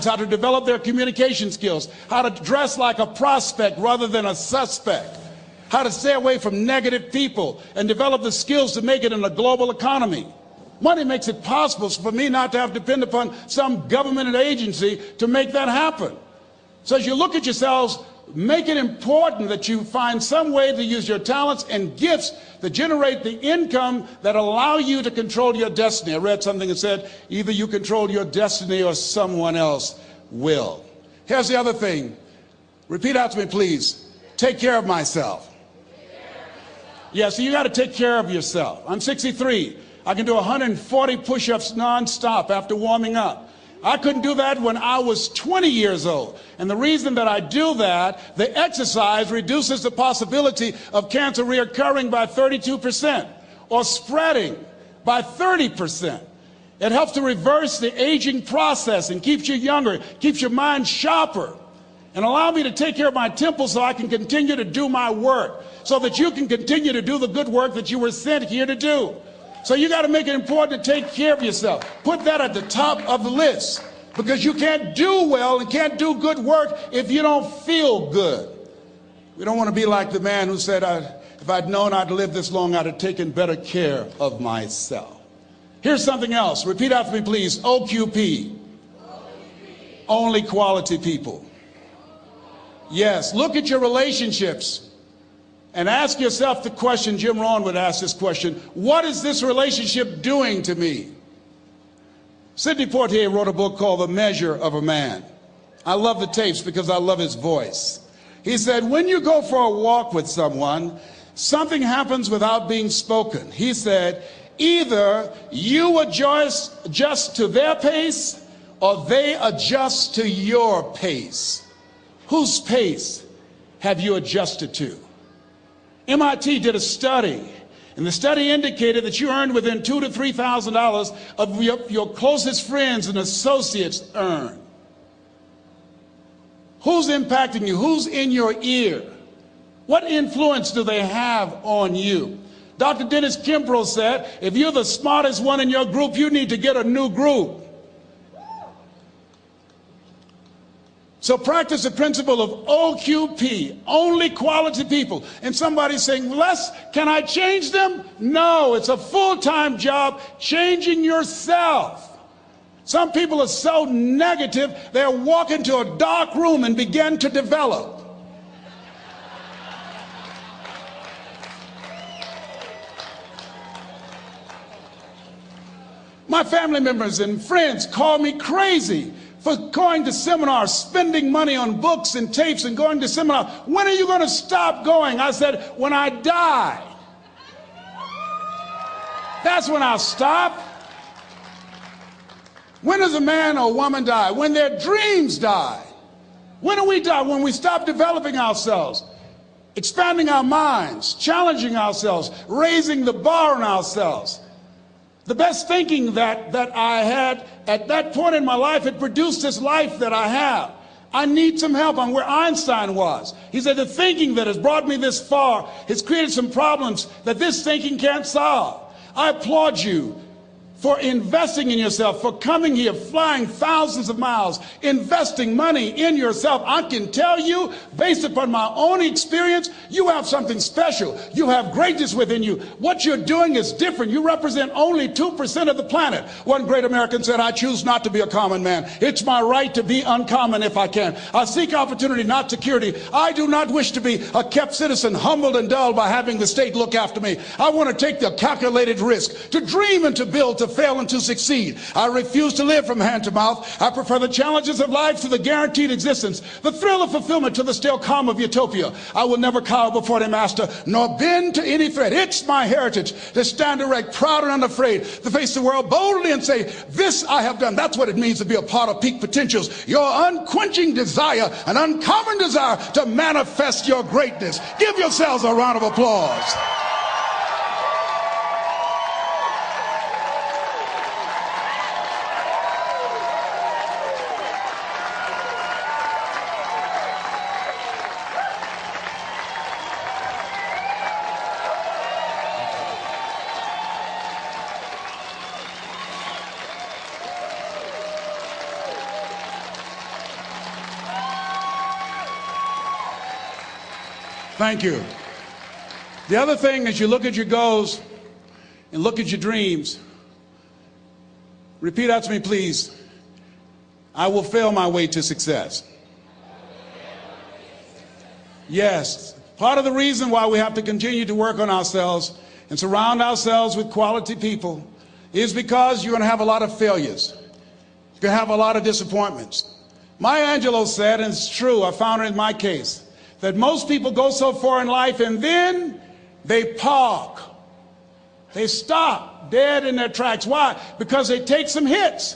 how to develop their communication skills, how to dress like a prospect rather than a suspect, how to stay away from negative people and develop the skills to make it in a global economy. Money makes it possible for me not to have to depend upon some government agency to make that happen. So as you look at yourselves, make it important that you find some way to use your talents and gifts that generate the income that allow you to control your destiny. I read something that said, either you control your destiny or someone else will. Here's the other thing. Repeat out to me, please. Take care of myself. Yeah, so you got to take care of yourself. I'm 63. I can do 140 push-ups nonstop after warming up. I couldn't do that when I was 20 years old. And the reason that I do that, the exercise reduces the possibility of cancer reoccurring by 32% or spreading by 30%. It helps to reverse the aging process and keeps you younger, keeps your mind sharper, and allow me to take care of my temple so I can continue to do my work, so that you can continue to do the good work that you were sent here to do. So you got to make it important to take care of yourself. Put that at the top of the list, because you can't do well and can't do good work if you don't feel good. We don't want to be like the man who said, if I'd known I'd live this long, I'd have taken better care of myself. Here's something else. Repeat after me, please. OQP. Only quality people. Yes, look at your relationships. And ask yourself the question, Jim Rohn would ask this question, what is this relationship doing to me? Sidney Poitier wrote a book called The Measure of a Man. I love the tapes because I love his voice. He said, when you go for a walk with someone, something happens without being spoken. He said, either you adjust to their pace or they adjust to your pace. Whose pace have you adjusted to? MIT did a study, and the study indicated that you earned within $2,000 to $3,000 of your closest friends and associates earn. Who's impacting you? Who's in your ear? What influence do they have on you? Dr. Dennis Kimbrough said, if you're the smartest one in your group, you need to get a new group. So practice the principle of OQP, only quality people. And somebody's saying, Les, can I change them? No, it's a full-time job changing yourself. Some people are so negative, they'll walk into a dark room and begin to develop. My family members and friends call me crazy for going to seminars, spending money on books and tapes and going to seminars. When are you going to stop going? I said, when I die. That's when I'll stop. When does a man or woman die? When their dreams die. When do we die? When we stop developing ourselves, expanding our minds, challenging ourselves, raising the bar on ourselves. The best thinking that I had at that point in my life had produced this life that I have. I need some help. I'm where Einstein was. He said, the thinking that has brought me this far has created some problems that this thinking can't solve. I applaud you for investing in yourself, for coming here, flying thousands of miles, investing money in yourself. I can tell you, based upon my own experience, you have something special. You have greatness within you. What you're doing is different. You represent only 2% of the planet. One great American said, I choose not to be a common man. It's my right to be uncommon if I can. I seek opportunity, not security. I do not wish to be a kept citizen, humbled and dulled by having the state look after me. I want to take the calculated risk, to dream and to build, to fail and to succeed. I refuse to live from hand to mouth. I prefer the challenges of life to the guaranteed existence, the thrill of fulfillment to the still calm of utopia. I will never cower before the master, nor bend to any threat. It's my heritage to stand erect, proud and unafraid, to face the world boldly and say, this I have done. That's what it means to be a part of peak potentials. Your unquenching desire, an uncommon desire to manifest your greatness. Give yourselves a round of applause. Thank you. The other thing is you look at your goals and look at your dreams. Repeat after me, please. I will fail my way to success. Yes, part of the reason why we have to continue to work on ourselves and surround ourselves with quality people is because you're going to have a lot of failures. You're going to have a lot of disappointments. Maya Angelou said, and it's true, I found it in my case, that most people go so far in life and then they park. They stop dead in their tracks. Why? Because they take some hits.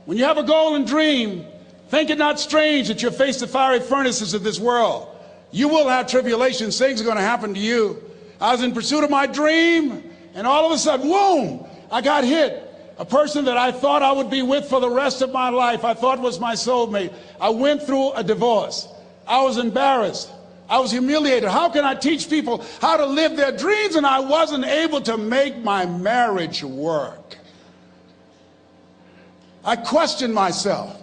When you have a goal and dream, think it not strange that you face the fiery furnaces of this world. You will have tribulations. Things are going to happen to you. I was in pursuit of my dream, and all of a sudden, boom, I got hit. A person that I thought I would be with for the rest of my life, I thought was my soulmate. I went through a divorce. I was embarrassed. I was humiliated. How can I teach people how to live their dreams? And I wasn't able to make my marriage work. I questioned myself.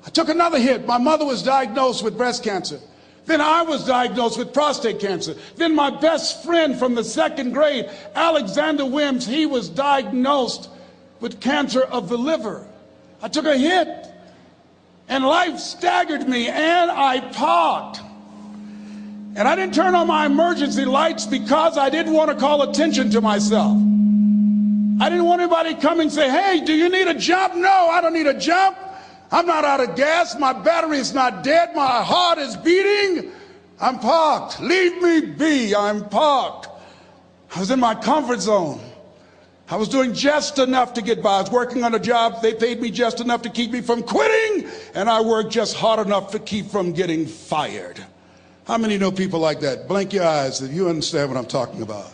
I took another hit. My mother was diagnosed with breast cancer. Then I was diagnosed with prostate cancer. Then my best friend from the second grade, Alexander Wims, he was diagnosed with cancer of the liver. I took a hit, and life staggered me, and I parked. And I didn't turn on my emergency lights because I didn't want to call attention to myself. I didn't want anybody coming and say, hey, do you need a jump? No, I don't need a jump. I'm not out of gas. My battery is not dead. My heart is beating. I'm parked. Leave me be. I'm parked. I was in my comfort zone. I was doing just enough to get by. I was working on a job. They paid me just enough to keep me from quitting, and I worked just hard enough to keep from getting fired. How many know people like that? Blink your eyes if you understand what I'm talking about.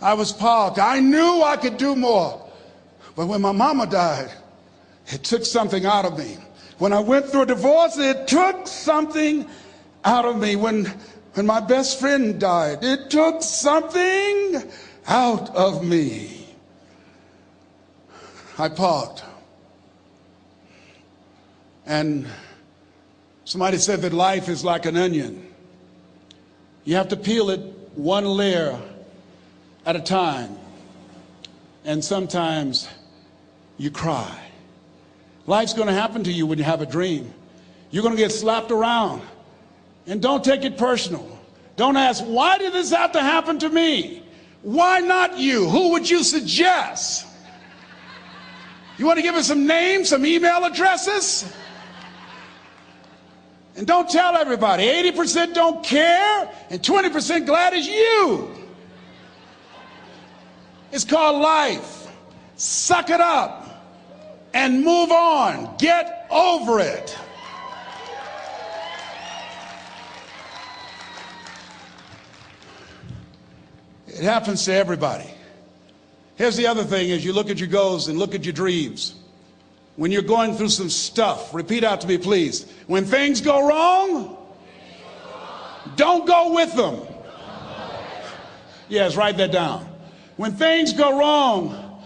I was parked. I knew I could do more. But when my mama died, it took something out of me. When I went through a divorce, it took something out of me. When my best friend died, it took something out of me. I parked. And somebody said that life is like an onion. You have to peel it one layer at a time. And sometimes you cry. Life's going to happen to you when you have a dream. You're going to get slapped around. And don't take it personal. Don't ask, why did this have to happen to me? Why not you? Who would you suggest? You want to give us some names, some email addresses? And don't tell everybody. 80% don't care, and 20% glad it's you. It's called life. Suck it up and move on. Get over it. It happens to everybody. Here's the other thing: as you look at your goals and look at your dreams, when you're going through some stuff, repeat out to me, please. When things go wrong, don't go with them. Yes, write that down. When things go wrong,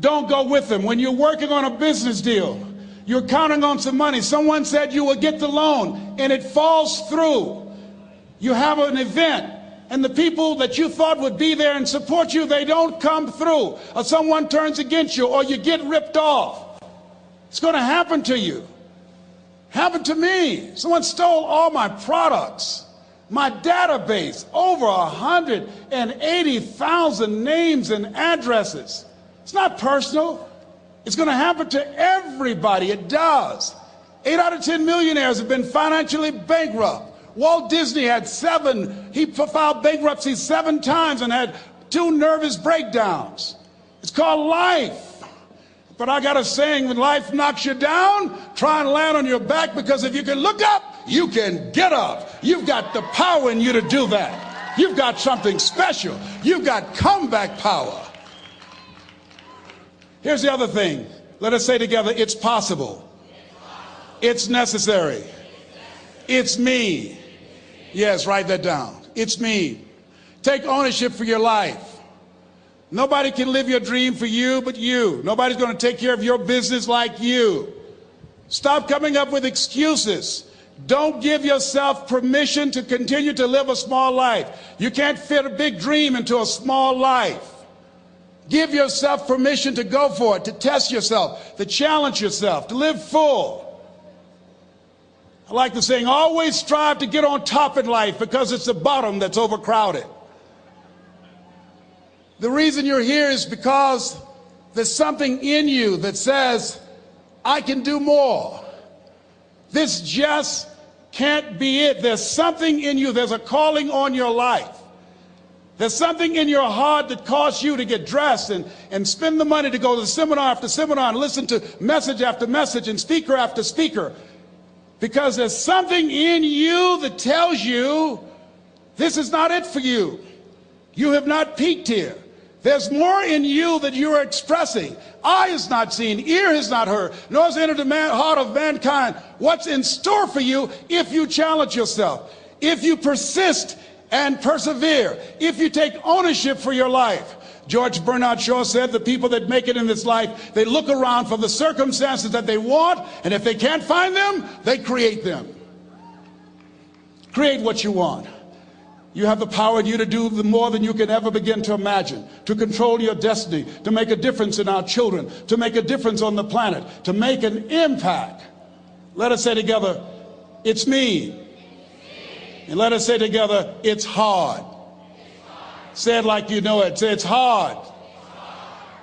don't go with them. When you're working on a business deal, you're counting on some money. Someone said you will get the loan, and it falls through. You have an event, and the people that you thought would be there and support you, they don't come through. Or someone turns against you, or you get ripped off. It's going to happen to you. Happened to me. Someone stole all my products. My database, over 180,000 names and addresses. It's not personal. It's going to happen to everybody. It does. 8 out of 10 millionaires have been financially bankrupt. Walt Disney had 7. He filed bankruptcy 7 times and had 2 nervous breakdowns. It's called life. But I got a saying: when life knocks you down, try and land on your back, because if you can look up, you can get up. You've got the power in you to do that. You've got something special. You've got comeback power. Here's the other thing. Let us say together, it's possible. It's necessary. It's me. Yes, write that down. It's me. Take ownership for your life. Nobody can live your dream for you but you. Nobody's going to take care of your business like you. Stop coming up with excuses. Don't give yourself permission to continue to live a small life. You can't fit a big dream into a small life. Give yourself permission to go for it, to test yourself, to challenge yourself, to live full. I like the saying, always strive to get on top in life because it's the bottom that's overcrowded. The reason you're here is because there's something in you that says, I can do more. This just can't be it. There's something in you. There's a calling on your life. There's something in your heart that caused you to get dressed and spend the money to go to seminar after seminar and listen to message after message and speaker after speaker. Because there's something in you that tells you this is not it for you. You have not peaked here. There's more in you that you are expressing. Eye has not seen, ear has not heard, nor has entered the heart of mankind what's in store for you if you challenge yourself, if you persist and persevere, if you take ownership for your life. George Bernard Shaw said the people that make it in this life, they look around for the circumstances that they want, and if they can't find them, they create them. Create what you want. You have the power in you to do more than you can ever begin to imagine, to control your destiny, to make a difference in our children, to make a difference on the planet, to make an impact. Let us say together, it's me. And let us say together, it's hard. Say it like you know it. Say it's hard.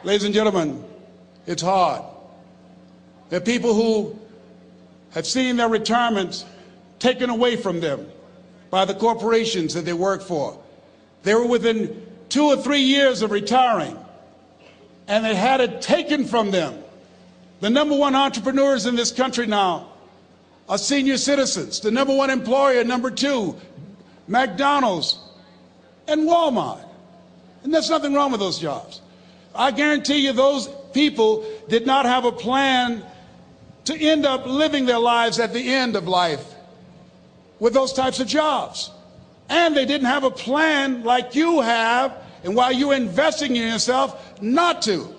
Ladies and gentlemen, it's hard. There are people who have seen their retirements taken away from them by the corporations that they work for. They were within 2 or 3 years of retiring, and they had it taken from them. The #1 entrepreneurs in this country now are senior citizens. The #1 employer, #2, McDonald's and Walmart. And there's nothing wrong with those jobs. I guarantee you those people did not have a plan to end up living their lives at the end of life with those types of jobs. And they didn't have a plan like you have, and while you're investing in yourself, not to.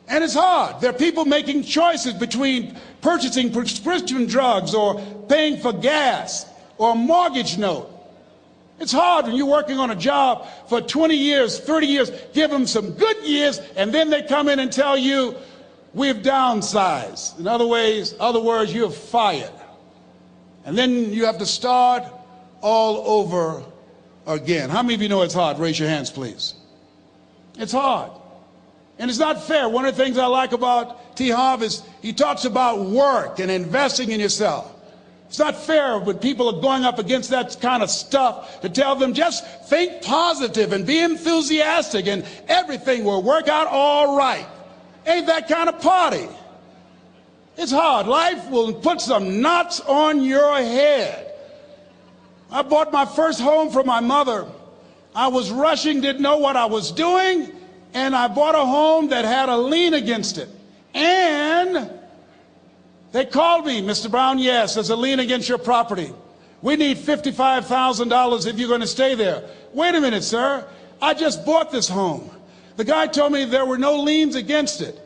And it's hard. There are people making choices between purchasing prescription drugs or paying for gas or a mortgage note. It's hard when you're working on a job for 20 years, 30 years, give them some good years, and then they come in and tell you, we've downsized. In other words, you're fired. And then you have to start all over again. How many of you know it's hard? Raise your hands, please. It's hard. And it's not fair. One of the things I like about T. Harv is he talks about work and investing in yourself. It's not fair when people are going up against that kind of stuff to tell them just think positive and be enthusiastic and everything will work out all right. Ain't that kind of party. It's hard. Life will put some knots on your head. I bought my first home for my mother. I was rushing, didn't know what I was doing, and I bought a home that had a lien against it. And they called me, Mr. Brown, yes, there's a lien against your property. We need $55,000 if you're going to stay there. Wait a minute, sir. I just bought this home. The guy told me there were no liens against it.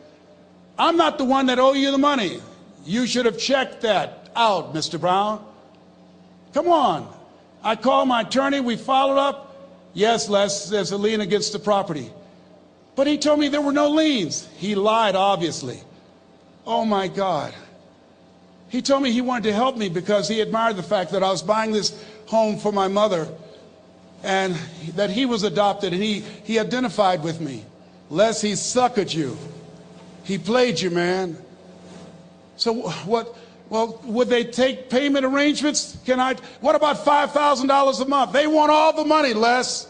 I'm not the one that owe you the money. You should have checked that out, Mr. Brown. Come on. I called my attorney. We followed up. Yes, Les, there's a lien against the property. But he told me there were no liens. He lied, obviously. Oh, my God. He told me he wanted to help me because he admired the fact that I was buying this home for my mother and that he was adopted, and he identified with me. Les, he suckered you. He played you, man. So what? Well, would they take payment arrangements? What about $5,000 a month? They want all the money, Les.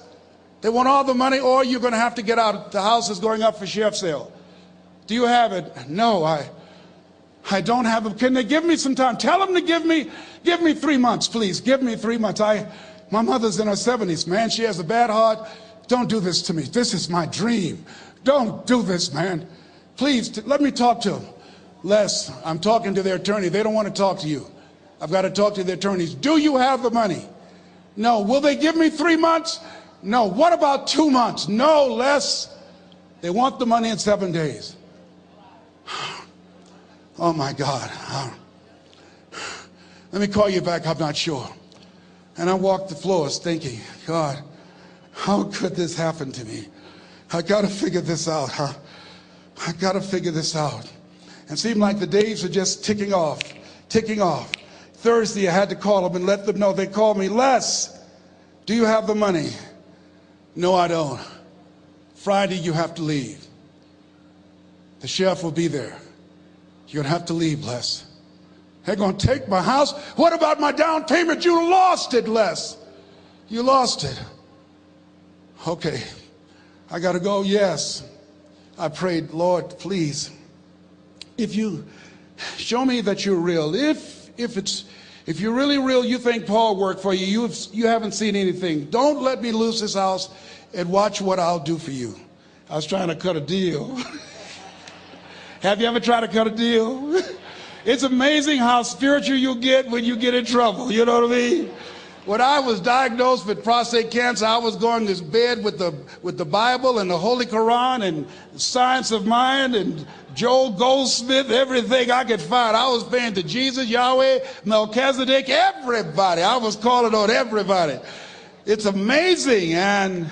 They want all the money, or you're going to have to get out. The house is going up for sheriff's sale. Do you have it? No, I don't have it. Can they give me some time? Tell them to give me 3 months, please. Give me 3 months. My mother's in her 70s, man. She has a bad heart. Don't do this to me. This is my dream. Don't do this, man. Please, let me talk to them. Les, I'm talking to their attorney. They don't want to talk to you. I've got to talk to the attorneys. Do you have the money? No. Will they give me 3 months? No. What about 2 months? No, Les. They want the money in 7 days. Oh, my God. Let me call you back, I'm not sure. And I walked the floors thinking, God, how could this happen to me? I got to figure this out, huh? I got to figure this out. And it seemed like the days were just ticking off, ticking off. Thursday, I had to call them and let them know. They called me, Les, do you have the money? No, I don't. Friday, you have to leave. The sheriff will be there. You're going to have to leave, Les. They're going to take my house. What about my down payment? You lost it, Les. You lost it. Okay. I got to go. Yes. I prayed, Lord, please, if you show me that you're real, if you're really real, you think Paul worked for you, you haven't seen anything. Don't let me lose this house and watch what I'll do for you. I was trying to cut a deal. Have you ever tried to cut a deal? It's amazing how spiritual you get when you get in trouble. You know what I mean? When I was diagnosed with prostate cancer, I was going to bed with the Bible and the Holy Quran and Science of Mind and Joel Goldsmith, everything I could find. I was praying to Jesus, Yahweh, Melchizedek, everybody. I was calling on everybody. It's amazing. And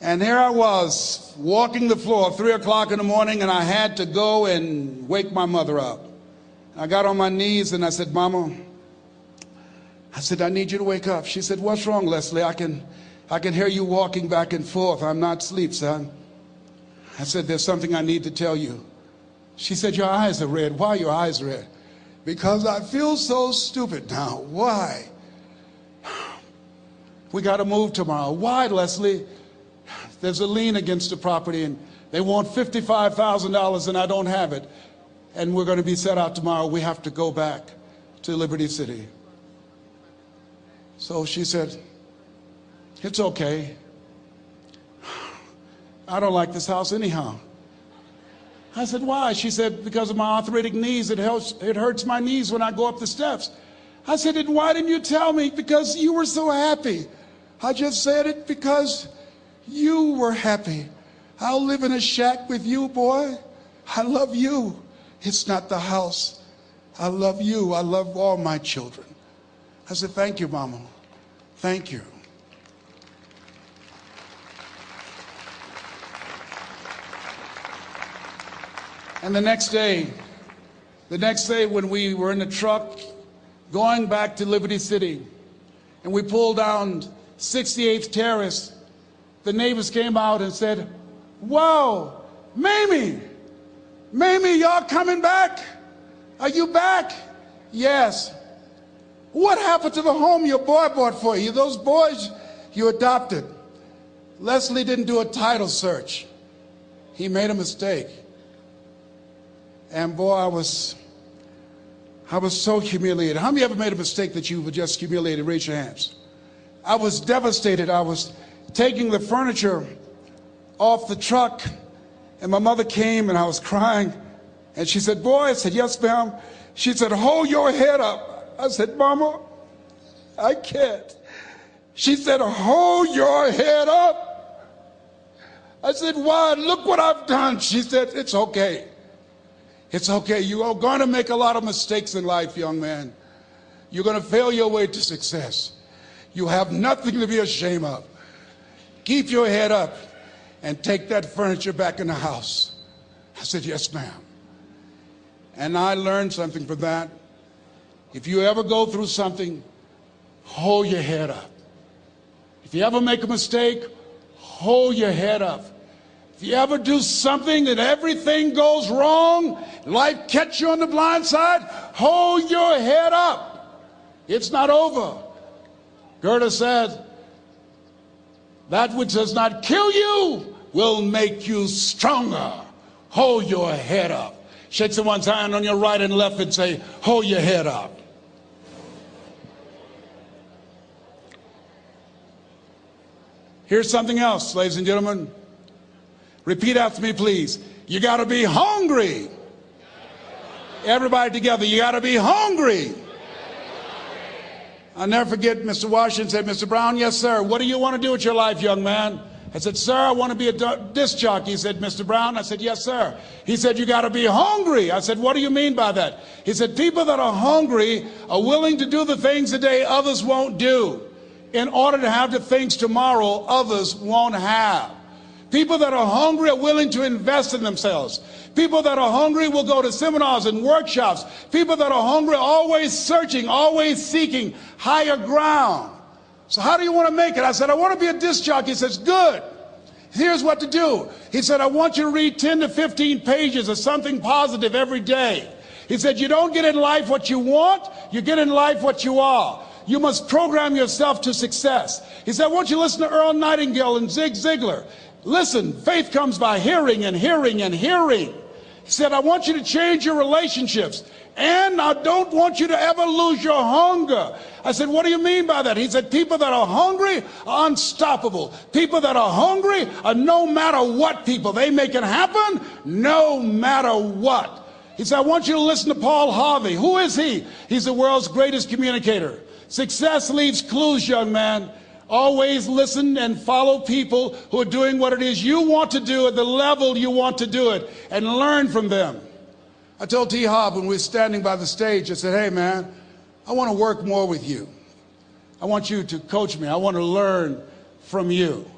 here I was walking the floor, 3 o'clock in the morning, and I had to go and wake my mother up. I got on my knees and I said, Mama, I said, I need you to wake up. She said, what's wrong, Leslie? I can hear you walking back and forth. I'm not asleep, son. I said, there's something I need to tell you. She said, your eyes are red. Why are your eyes red? Because I feel so stupid now. Why? We got to move tomorrow. Why, Leslie? There's a lien against the property and they want $55,000 and I don't have it. And we're going to be set out tomorrow. We have to go back to Liberty City. So she said, it's okay. I don't like this house anyhow. I said, why? She said, because of my arthritic knees, it hurts my knees when I go up the steps. I said, and why didn't you tell me? Because you were so happy. I just said it because you were happy. I'll live in a shack with you, boy. I love you. It's not the house. I love you. I love all my children. I said, thank you, Mama. Thank you. And the next day when we were in the truck going back to Liberty City and we pulled down 68th Terrace, the neighbors came out and said, whoa, Mamie, y'all coming back? Are you back? Yes. What happened to the home your boy bought for you? Those boys you adopted. Leslie didn't do a title search. He made a mistake. And boy, I was so humiliated. How many ever made a mistake that you were just humiliated? Raise your hands. I was devastated. I was taking the furniture off the truck and my mother came and I was crying and she said, boy, I said, yes, ma'am. She said, hold your head up. I said, Mama, I can't. She said, hold your head up. I said, why? Look what I've done. She said, it's okay. It's okay. You are going to make a lot of mistakes in life, young man. You're going to fail your way to success. You have nothing to be ashamed of. Keep your head up and take that furniture back in the house. I said, yes, ma'am. And I learned something from that. If you ever go through something, hold your head up. If you ever make a mistake, hold your head up. If you ever do something and everything goes wrong, life catch you on the blind side, hold your head up. It's not over. Goethe said, that which does not kill you will make you stronger. Hold your head up. Shake someone's hand on your right and left and say, hold your head up. Here's something else, ladies and gentlemen. Repeat after me, please. You got to be hungry. Everybody together, you got to be hungry. I'll never forget Mr. Washington said, Mr. Brown, yes, sir. What do you want to do with your life, young man? I said, sir, I want to be a disc jockey. He said, Mr. Brown? I said, yes, sir. He said, you got to be hungry. I said, what do you mean by that? He said, people that are hungry are willing to do the things today others won't do in order to have the things tomorrow others won't have. People that are hungry are willing to invest in themselves. People that are hungry will go to seminars and workshops. People that are hungry are always searching, always seeking higher ground. So how do you want to make it? I said, I want to be a disc jockey. He says, good. Here's what to do. He said, I want you to read 10 to 15 pages of something positive every day. He said, you don't get in life what you want, you get in life what you are. You must program yourself to success. He said, I want you to listen to Earl Nightingale and Zig Ziglar. Listen, faith comes by hearing and hearing and hearing. He said, I want you to change your relationships. And I don't want you to ever lose your hunger. I said, what do you mean by that? He said, people that are hungry are unstoppable. People that are hungry are no matter what people. They make it happen no matter what. He said, I want you to listen to Paul Harvey. Who is he? He's the world's greatest communicator. Success leaves clues, young man. Always listen and follow people who are doing what it is you want to do at the level you want to do it, and learn from them. I told T. Hobb when we were standing by the stage, I said, hey man, I want to work more with you. I want you to coach me. I want to learn from you.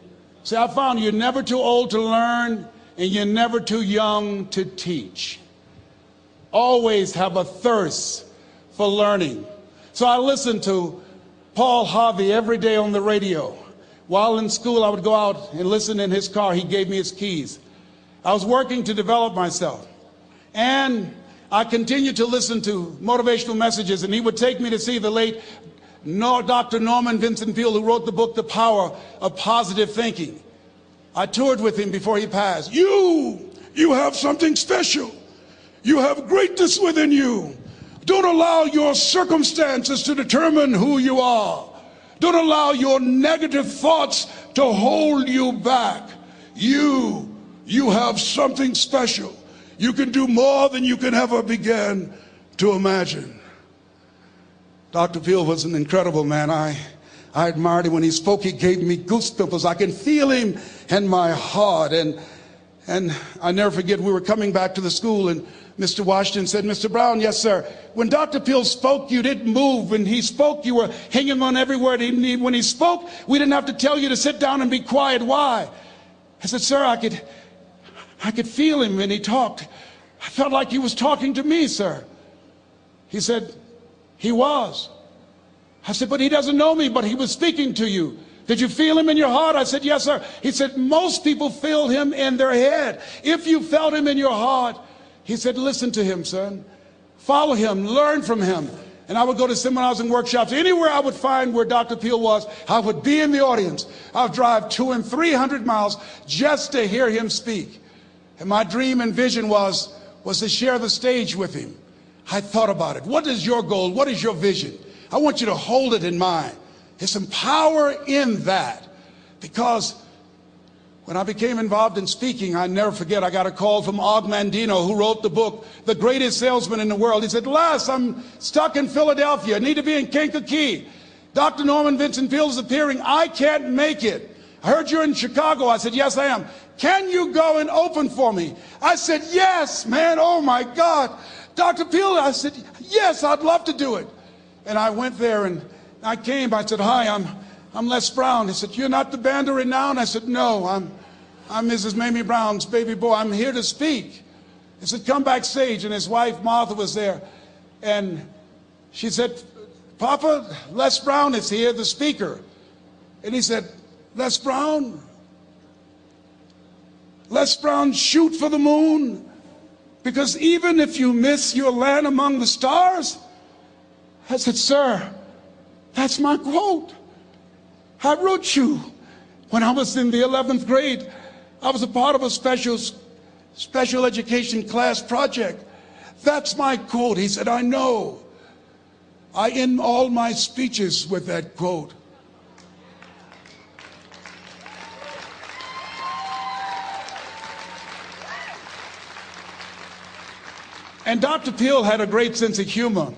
See, I found you're never too old to learn and you're never too young to teach. Always have a thirst for learning. So I listened to Paul Harvey every day on the radio. While in school, I would go out and listen in his car. He gave me his keys. I was working to develop myself. And I continued to listen to motivational messages, and he would take me to see the late Dr. Norman Vincent Peale, who wrote the book, The Power of Positive Thinking. I toured with him before he passed. You have something special. You have greatness within you. Don't allow your circumstances to determine who you are. Don't allow your negative thoughts to hold you back. You have something special. You can do more than you can ever begin to imagine. Dr. Peale was an incredible man. I admired him. When he spoke, he gave me goosebumps. I can feel him in my heart. And I never forget, we were coming back to the school, and Mr. Washington said, Mr. Brown, yes, sir. When Dr. Peale spoke, you didn't move. When he spoke, you were hanging on every word. When he spoke, we didn't have to tell you to sit down and be quiet. Why? I said, sir, I could feel him when he talked. I felt like he was talking to me, sir. He said, he was. I said, but he doesn't know me, but he was speaking to you. Did you feel him in your heart? I said, yes, sir. He said, most people feel him in their head. If you felt him in your heart, he said, listen to him, son. Follow him, learn from him. And I would go to seminars and workshops. Anywhere I would find where Dr. Peale was, I would be in the audience. I would drive 200 and 300 miles just to hear him speak. And my dream and vision was to share the stage with him. I thought about it. What is your goal? What is your vision? I want you to hold it in mind. There's some power in that. Because when I became involved in speaking, I never forget, I got a call from Og Mandino, who wrote the book, The Greatest Salesman in the World. He said, Les, I'm stuck in Philadelphia. I need to be in Kankakee. Dr. Norman Vincent Peale is appearing. I can't make it. I heard you're in Chicago. I said, yes, I am. Can you go and open for me? I said, yes, man. Oh, my God. Dr. Peale, I said, yes, I'd love to do it. And I went there and I came. I said, hi, I'm Les Brown. He said, you're not the band of renown? I said, no, I'm Mrs. Mamie Brown's baby boy. I'm here to speak. He said, come backstage. And his wife, Martha, was there. And she said, Papa, Les Brown is here, the speaker. And he said, Les Brown, shoot for the moon. Because even if you miss your land among the stars. I said, sir, that's my quote. I wrote you when I was in the 11th grade. I was a part of a special education class project. That's my quote. He said, I know. I end all my speeches with that quote. And Dr. Peale had a great sense of humor.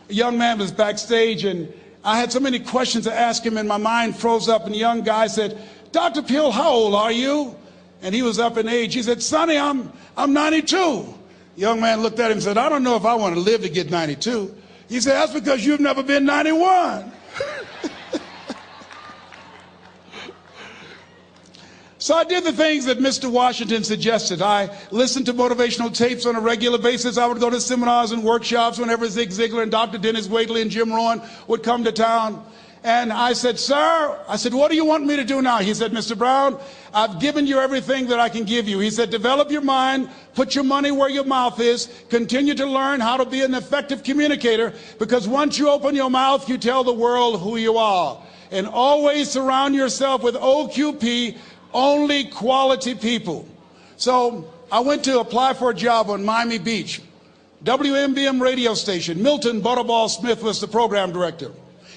A young man was backstage, and I had so many questions to ask him, and my mind froze up, and the young guy said, Dr. Peel, how old are you? And he was up in age. He said, Sonny, I'm 92. Young man looked at him and said, I don't know if I want to live to get 92. He said, that's because you've never been 91. So I did the things that Mr. Washington suggested. I listened to motivational tapes on a regular basis. I would go to seminars and workshops whenever Zig Ziglar and Dr. Dennis Waitley and Jim Rohn would come to town. And I said, sir, what do you want me to do now? He said, Mr. Brown, I've given you everything that I can give you. He said, develop your mind, put your money where your mouth is, continue to learn how to be an effective communicator, because once you open your mouth, you tell the world who you are. And always surround yourself with OQP, only quality people. So I went to apply for a job on Miami Beach, WMBM radio station. Milton Butterball Smith was the program director.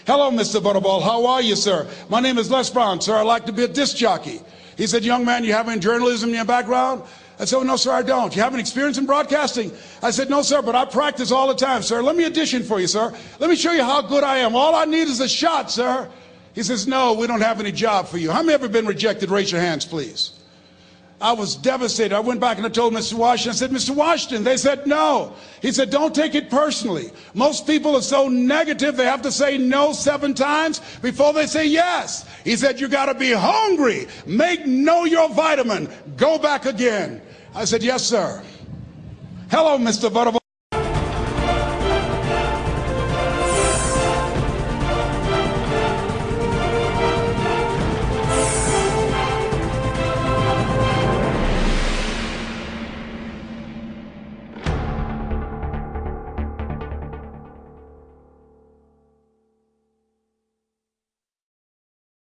Hello, Mr. Butterball. How are you, sir? My name is Les Brown, sir. I'd like to be a disc jockey. He said, young man, you have any journalism in your background? I said, well, no, sir, I don't. You have any experience in broadcasting? I said, no, sir, but I practice all the time, sir. Let me audition for you, sir. Let me show you how good I am. All I need is a shot, sir. He says, no, we don't have any job for you. How many ever been rejected? Raise your hands, please. I was devastated. I went back and I told Mr. Washington, I said, Mr. Washington, they said no. He said, don't take it personally. Most people are so negative, they have to say no 7 times before they say yes. He said, you got to be hungry. Know your vitamin. Go back again. I said, yes, sir. Hello, Mr. Butterball.